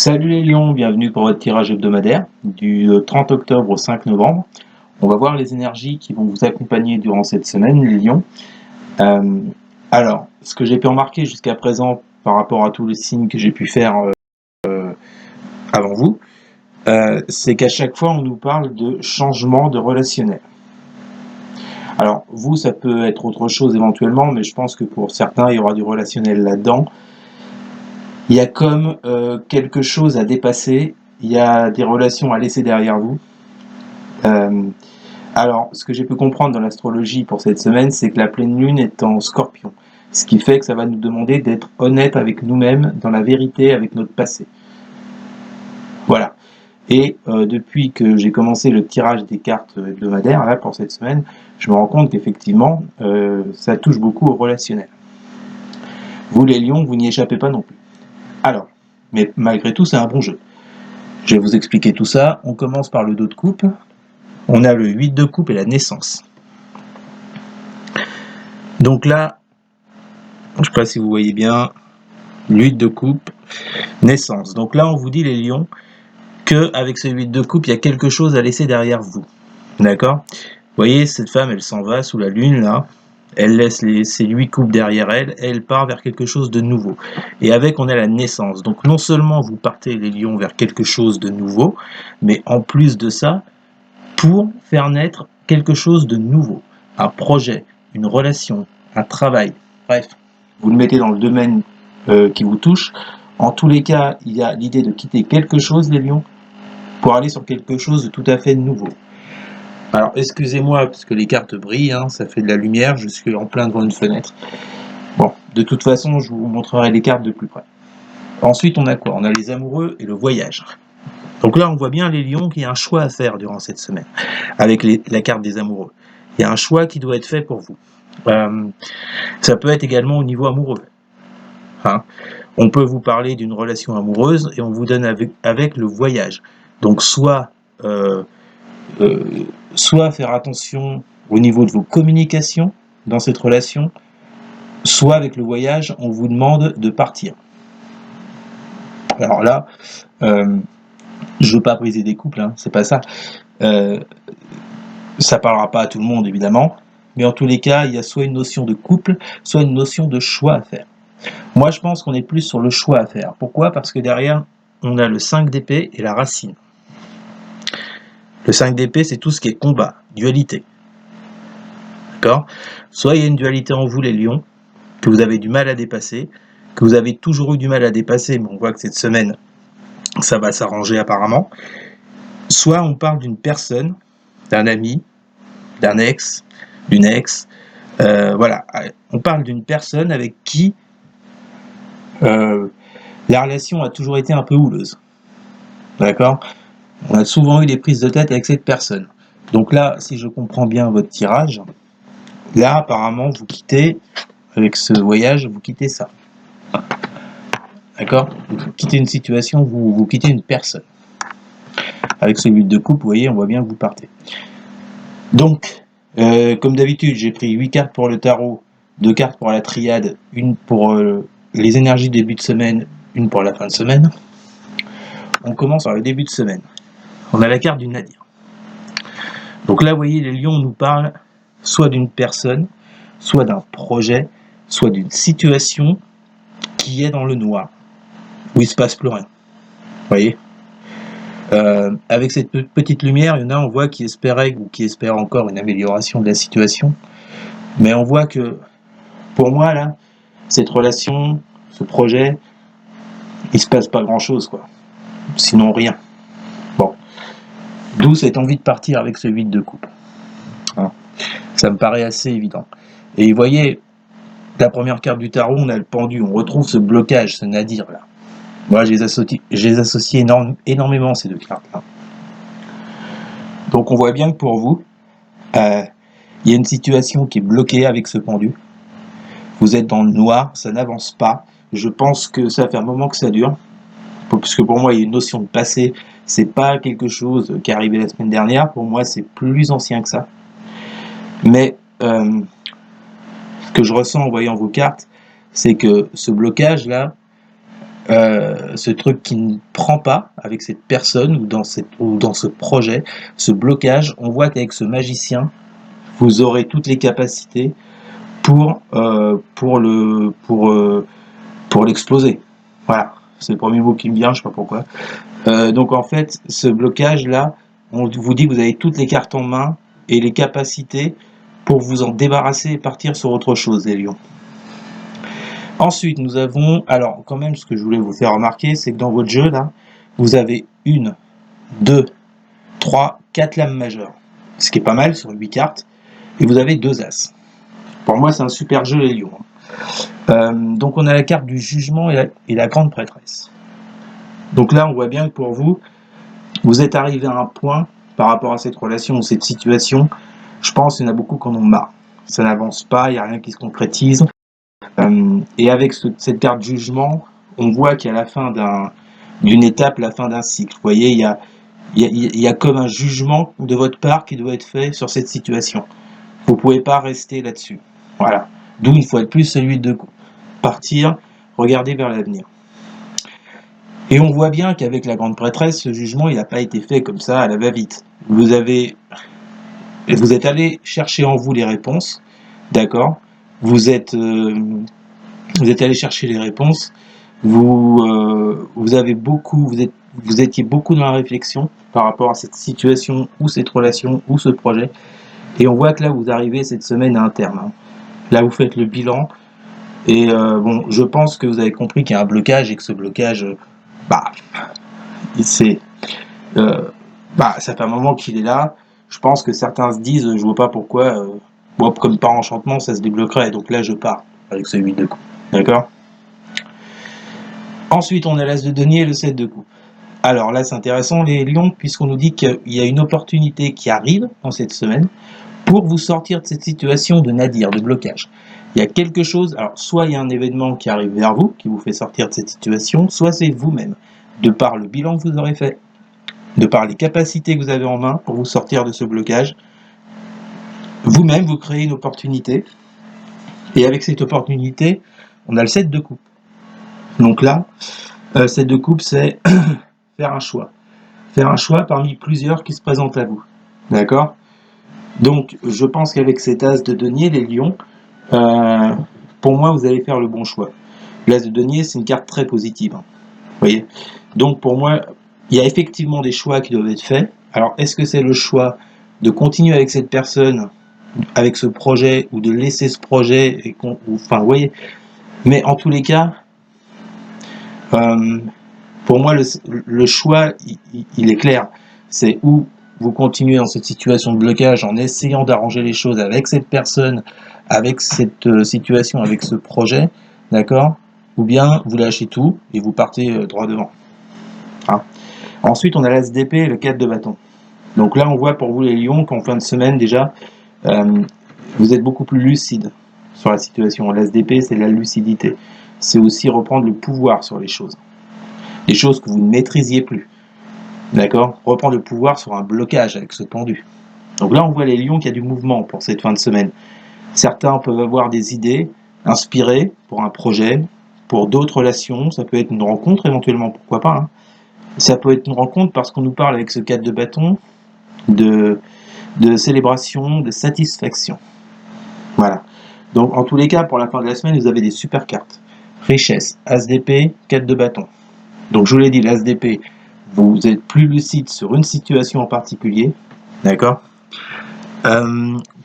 Salut les lions, bienvenue pour votre tirage hebdomadaire du 30 octobre au 5 novembre. On va voir les énergies qui vont vous accompagner durant cette semaine, les lions. Alors, ce que j'ai pu remarquer jusqu'à présent par rapport à tous les signes que j'ai pu faire avant vous, c'est qu'à chaque fois on nous parle de changement de relationnel. Alors, vous, ça peut être autre chose éventuellement, mais je pense que pour certains, il y aura du relationnel là-dedans. Il y a comme quelque chose à dépasser, il y a des relations à laisser derrière vous. Alors, ce que j'ai pu comprendre dans l'astrologie pour cette semaine, c'est que la pleine lune est en Scorpion, ce qui fait que ça va nous demander d'être honnête avec nous-mêmes, dans la vérité avec notre passé. Voilà. Et depuis que j'ai commencé le tirage des cartes hebdomadaires là pour cette semaine, je me rends compte qu'effectivement, ça touche beaucoup au relationnel. Vous les lions, vous n'y échappez pas non plus. Alors, mais malgré tout, c'est un bon jeu. Je vais vous expliquer tout ça. On commence par le dos de coupe. On a le 8 de coupe et la naissance. Donc là, je ne sais pas si vous voyez bien, 8 de coupe, naissance. Donc là, on vous dit, les lions, qu'avec ce 8 de coupe, il y a quelque chose à laisser derrière vous. D'accord? Vous voyez, cette femme, elle s'en va sous la lune, là. Elle laisse ses 8 coupes derrière elle, et elle part vers quelque chose de nouveau. Et avec, on a la naissance. Donc non seulement vous partez, les lions, vers quelque chose de nouveau, mais en plus de ça, pour faire naître quelque chose de nouveau. Un projet, une relation, un travail. Bref, vous le mettez dans le domaine qui vous touche. En tous les cas, il y a l'idée de quitter quelque chose, les lions, pour aller sur quelque chose de tout à fait nouveau. Alors, excusez-moi, parce que les cartes brillent, hein, ça fait de la lumière, je suis en plein devant une fenêtre. Bon, de toute façon, je vous montrerai les cartes de plus près. Ensuite, on a quoi? On a les amoureux et le voyage. Donc là, on voit bien, les lions, qu'il y a un choix à faire durant cette semaine, avec la carte des amoureux. Il y a un choix qui doit être fait pour vous. Ça peut être également au niveau amoureux. Hein, on peut vous parler d'une relation amoureuse et on vous donne avec le voyage. Donc soit faire attention au niveau de vos communications dans cette relation, soit avec le voyage, on vous demande de partir. Alors là, je veux pas briser des couples, hein, c'est pas ça. Ça parlera pas à tout le monde évidemment, mais en tous les cas, il y a soit une notion de couple, soit une notion de choix à faire. Moi, je pense qu'on est plus sur le choix à faire. Pourquoi? Parce que derrière, on a le 5 d'épée et la racine. Le 5 d'épée, c'est tout ce qui est combat, dualité. D'accord? Soit il y a une dualité en vous, les lions, que vous avez du mal à dépasser, que vous avez toujours eu du mal à dépasser, mais on voit que cette semaine, ça va s'arranger apparemment. Soit on parle d'une personne, d'un ami, d'un ex, d'une ex, voilà. On parle d'une personne avec qui la relation a toujours été un peu houleuse. D'accord? On a souvent eu des prises de tête avec cette personne. Donc là, si je comprends bien votre tirage, là, apparemment, vous quittez, avec ce voyage, vous quittez ça. D'accord? Vous quittez une situation, vous quittez une personne. Avec ce 8 de coupe, vous voyez, on voit bien que vous partez. Donc, comme d'habitude, j'ai pris 8 cartes pour le tarot, 2 cartes pour la triade, une pour les énergies début de semaine, une pour la fin de semaine. On commence par le début de semaine. On a la carte du Nadir. Donc là, vous voyez, les lions nous parlent soit d'une personne, soit d'un projet, soit d'une situation qui est dans le noir, où il ne se passe plus rien. Vous voyez, avec cette petite lumière, il y en a, on voit qui espérait ou qui espère encore une amélioration de la situation. Mais on voit que, pour moi, là, cette relation, ce projet, il ne se passe pas grand-chose, quoi. Sinon, rien. Bon. D'où cette envie de partir avec ce 8 de coupe. Hein. Ça me paraît assez évident. Et vous voyez, la première carte du tarot, on a le pendu, on retrouve ce blocage, ce nadir là. Moi, je les associe énormément ces deux cartes-là. Donc on voit bien que pour vous, il y a une situation qui est bloquée avec ce pendu. Vous êtes dans le noir, ça n'avance pas. Je pense que ça fait un moment que ça dure. Parce que pour moi, il y a une notion de passé. C'est pas quelque chose qui est arrivé la semaine dernière. Pour moi, c'est plus ancien que ça. Mais ce que je ressens en voyant vos cartes, c'est que ce blocage-là, ce truc qui ne prend pas avec cette personne ou dans ce projet, ce blocage. On voit qu'avec ce magicien, vous aurez toutes les capacités pour l'exploser. Voilà, c'est le premier mot qui me vient, je sais pas pourquoi. Donc en fait, ce blocage là, on vous dit que vous avez toutes les cartes en main et les capacités pour vous en débarrasser et partir sur autre chose, les lions. Ensuite, nous avons, alors quand même, ce que je voulais vous faire remarquer, c'est que dans votre jeu là, vous avez 1, 2, 3, 4 lames majeures, ce qui est pas mal sur 8 cartes, et vous avez 2 as. Pour moi, c'est un super jeu, les lions. Donc on a la carte du jugement et la grande prêtresse. Donc là, on voit bien que pour vous, vous êtes arrivé à un point par rapport à cette relation ou cette situation. Je pense qu'il y en a beaucoup qui en ont marre. Ça n'avance pas, il n'y a rien qui se concrétise. Et avec cette carte jugement, on voit qu'il y a la fin d'une étape, la fin d'un cycle. Vous voyez, il y a comme un jugement de votre part qui doit être fait sur cette situation. Vous ne pouvez pas rester là-dessus. Voilà. D'où une fois de plus celui de partir, regarder vers l'avenir. Et on voit bien qu'avec la grande prêtresse, ce jugement, il n'a pas été fait comme ça à la va-vite. Vous êtes allé chercher en vous les réponses, d'accord ? Vous êtes allé chercher les réponses. Vous étiez beaucoup dans la réflexion par rapport à cette situation ou cette relation ou ce projet. Et on voit que là, vous arrivez cette semaine à un terme. Hein. Là, vous faites le bilan. Et bon, je pense que vous avez compris qu'il y a un blocage et que ce blocage, ça fait un moment qu'il est là. Je pense que certains se disent, je vois pas pourquoi, moi, comme par enchantement, ça se débloquerait. Donc là, je pars avec ce 8 de coupe. D'accord ? Ensuite, on a l'as de denier et le 7 de coupe. Alors là, c'est intéressant, les lions, puisqu'on nous dit qu'il y a une opportunité qui arrive en cette semaine pour vous sortir de cette situation de nadir, de blocage. Il y a quelque chose, alors soit il y a un événement qui arrive vers vous, qui vous fait sortir de cette situation, soit c'est vous-même, de par le bilan que vous aurez fait, de par les capacités que vous avez en main pour vous sortir de ce blocage. Vous-même, vous créez une opportunité, et avec cette opportunité, on a le 7 de coupe. Donc là, 7 de coupe, c'est faire un choix. Faire un choix parmi plusieurs qui se présentent à vous. D'accord ? Donc, je pense qu'avec cet as de denier, les lions, pour moi, vous allez faire le bon choix. L'as de denier, c'est une carte très positive. Hein. Vous voyez ? Donc, pour moi, il y a effectivement des choix qui doivent être faits. Alors, est-ce que c'est le choix de continuer avec cette personne, avec ce projet, ou de laisser ce projet, enfin, vous voyez ? Mais en tous les cas, pour moi, le choix, il est clair. C'est où vous continuez dans cette situation de blocage en essayant d'arranger les choses avec cette personne, avec cette situation, avec ce projet, d'accord ? Ou bien vous lâchez tout et vous partez droit devant. Hein ? Ensuite, on a l'as d'épée et le 4 de bâton. Donc là, on voit pour vous les lions qu'en fin de semaine déjà, vous êtes beaucoup plus lucide sur la situation. L'as d'épée, c'est la lucidité. C'est aussi reprendre le pouvoir sur les choses. Des choses que vous ne maîtrisiez plus. D'accord ? Reprendre le pouvoir sur un blocage avec ce pendu. Donc là, on voit les lions qu'il y a du mouvement pour cette fin de semaine. Certains peuvent avoir des idées inspirées pour un projet, pour d'autres relations. Ça peut être une rencontre éventuellement, pourquoi pas. Hein. Ça peut être une rencontre parce qu'on nous parle avec ce 4 de bâton de célébration, de satisfaction. Voilà. Donc en tous les cas, pour la fin de la semaine, vous avez des super cartes. Richesse, as d'épée, 4 de bâton. Donc je vous l'ai dit, l'as d'épée, vous êtes plus lucide sur une situation en particulier, d'accord ?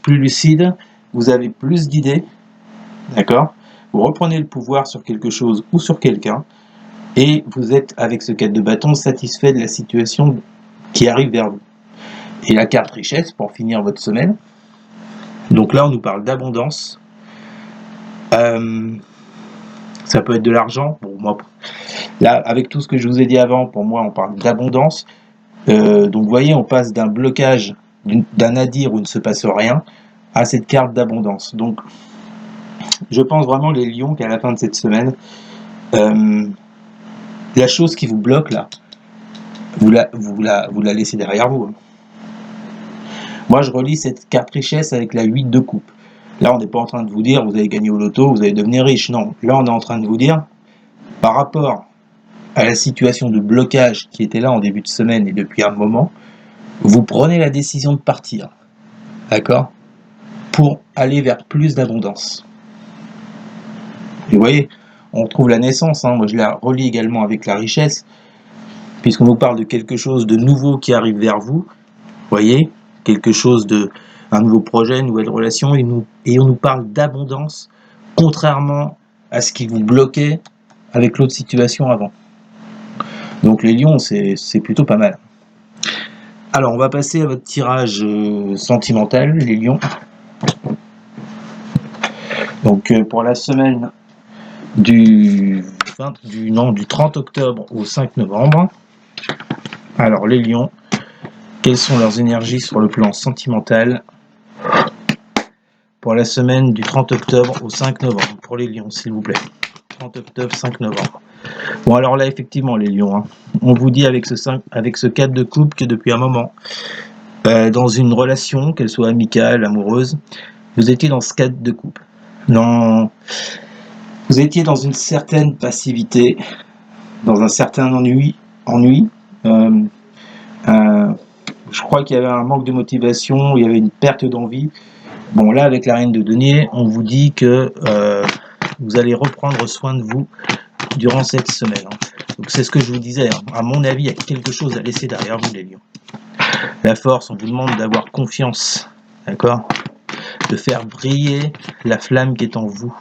Plus lucide, vous avez plus d'idées, d'accord ? Vous reprenez le pouvoir sur quelque chose ou sur quelqu'un, et vous êtes, avec ce 4 de bâton, satisfait de la situation qui arrive vers vous. Et la carte richesse, pour finir votre semaine, donc là on nous parle d'abondance, ça peut être de l'argent, bon moi, là avec tout ce que je vous ai dit avant, pour moi on parle d'abondance, donc vous voyez on passe d'un blocage, d'un nadir où il ne se passe rien, à cette carte d'abondance. Donc je pense vraiment les lions qu'à la fin de cette semaine, la chose qui vous bloque là, vous la laissez derrière vous. Hein. Moi je relis cette carte richesse avec la 8 de coupe. Là on n'est pas en train de vous dire vous allez gagner au loto, vous allez devenir riche. Non, là on est en train de vous dire par rapport à la situation de blocage qui était là en début de semaine et depuis un moment, vous prenez la décision de partir, d'accord, pour aller vers plus d'abondance. Et vous voyez, on retrouve la naissance, moi je la relie également avec la richesse, puisqu'on nous parle de quelque chose de nouveau qui arrive vers vous, voyez, quelque chose un nouveau projet, une nouvelle relation, et on nous parle d'abondance, contrairement à ce qui vous bloquait avec l'autre situation avant. Donc les lions, c'est plutôt pas mal. Alors on va passer à votre tirage sentimental, les lions. Donc pour la semaine du 30 octobre au 5 novembre. Alors les lions, quelles sont leurs énergies sur le plan sentimental pour la semaine du 30 octobre au 5 novembre, pour les lions, s'il vous plaît. 30 octobre, 5 novembre. Bon, alors là, effectivement, les lions, on vous dit avec ce 4 de coupe que depuis un moment, dans une relation, qu'elle soit amicale, amoureuse, vous étiez dans ce 4 de coupe. Vous étiez dans une certaine passivité, dans un certain ennui. Je crois qu'il y avait un manque de motivation, il y avait une perte d'envie. Bon, là, avec la reine de denier, on vous dit que vous allez reprendre soin de vous durant cette semaine. Donc, c'est ce que je vous disais. À mon avis, il y a quelque chose à laisser derrière vous, les lions. La force, on vous demande d'avoir confiance, d'accord ? De faire briller la flamme qui est en vous.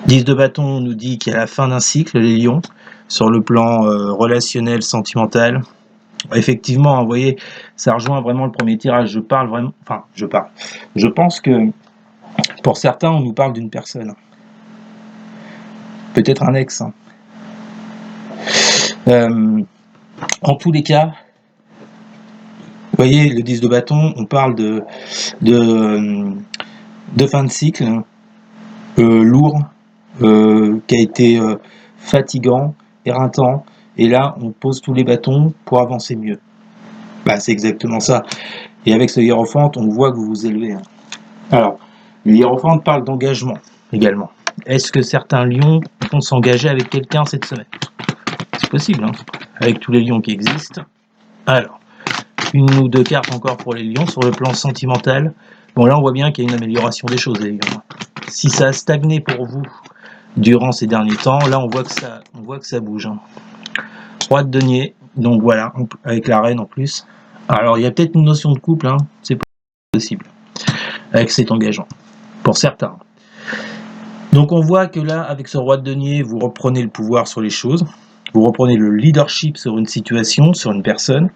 10 de bâton, on nous dit qu'il y a la fin d'un cycle, les lions, sur le plan relationnel, sentimental. Effectivement, vous voyez, ça rejoint vraiment le premier tirage. Je pense que pour certains, on nous parle d'une personne. Peut-être un ex. En tous les cas, vous voyez, le 10 de bâton, on parle de fin de cycle, lourd, qui a été fatigant, éreintant. Et là, on pose tous les bâtons pour avancer mieux. C'est exactement ça. Et avec ce hiérophante, on voit que vous vous élevez. Alors, le hiérophante parle d'engagement également. Est-ce que certains lions vont s'engager avec quelqu'un cette semaine? C'est possible, avec tous les lions qui existent. Alors, une ou deux cartes encore pour les lions sur le plan sentimental. Bon, là, on voit bien qu'il y a une amélioration des choses, les lions. Si ça a stagné pour vous durant ces derniers temps, là, on voit que ça bouge. Roi de denier, donc voilà, avec la reine en plus. Alors, il y a peut-être une notion de couple, c'est possible, avec cet engagement, pour certains. Donc, on voit que là, avec ce roi de denier, vous reprenez le pouvoir sur les choses, vous reprenez le leadership sur une situation, sur une personne.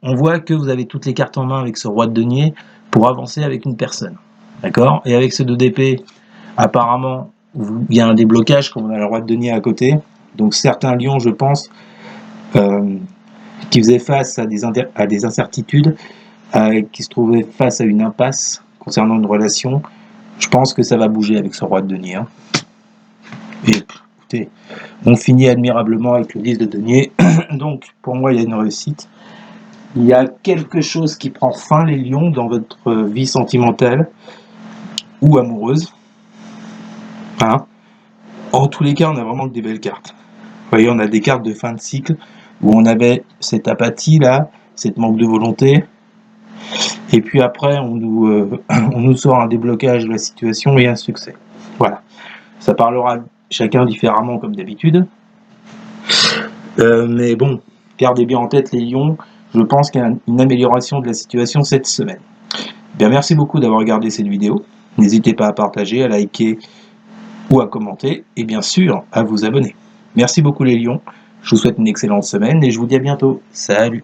On voit que vous avez toutes les cartes en main avec ce roi de denier pour avancer avec une personne. D'accord ? Et avec ce 2 d'épée, apparemment, il y a un déblocage, comme on a le roi de denier à côté. Donc certains lions, je pense, qui faisaient face à des incertitudes, qui se trouvaient face à une impasse concernant une relation, je pense que ça va bouger avec ce roi de denier. Et écoutez, on finit admirablement avec le 10 de denier. Donc pour moi, il y a une réussite. Il y a quelque chose qui prend fin, les lions, dans votre vie sentimentale ou amoureuse. En tous les cas, on a vraiment des belles cartes. Vous voyez, on a des cartes de fin de cycle où on avait cette apathie là, cette manque de volonté. Et puis après, on nous sort un déblocage de la situation et un succès. Voilà. Ça parlera chacun différemment comme d'habitude. Mais bon, gardez bien en tête les lions. Je pense qu'il y a une amélioration de la situation cette semaine. Bien, merci beaucoup d'avoir regardé cette vidéo. N'hésitez pas à partager, à liker ou à commenter. Et bien sûr, à vous abonner. Merci beaucoup les lions. Je vous souhaite une excellente semaine et je vous dis à bientôt. Salut!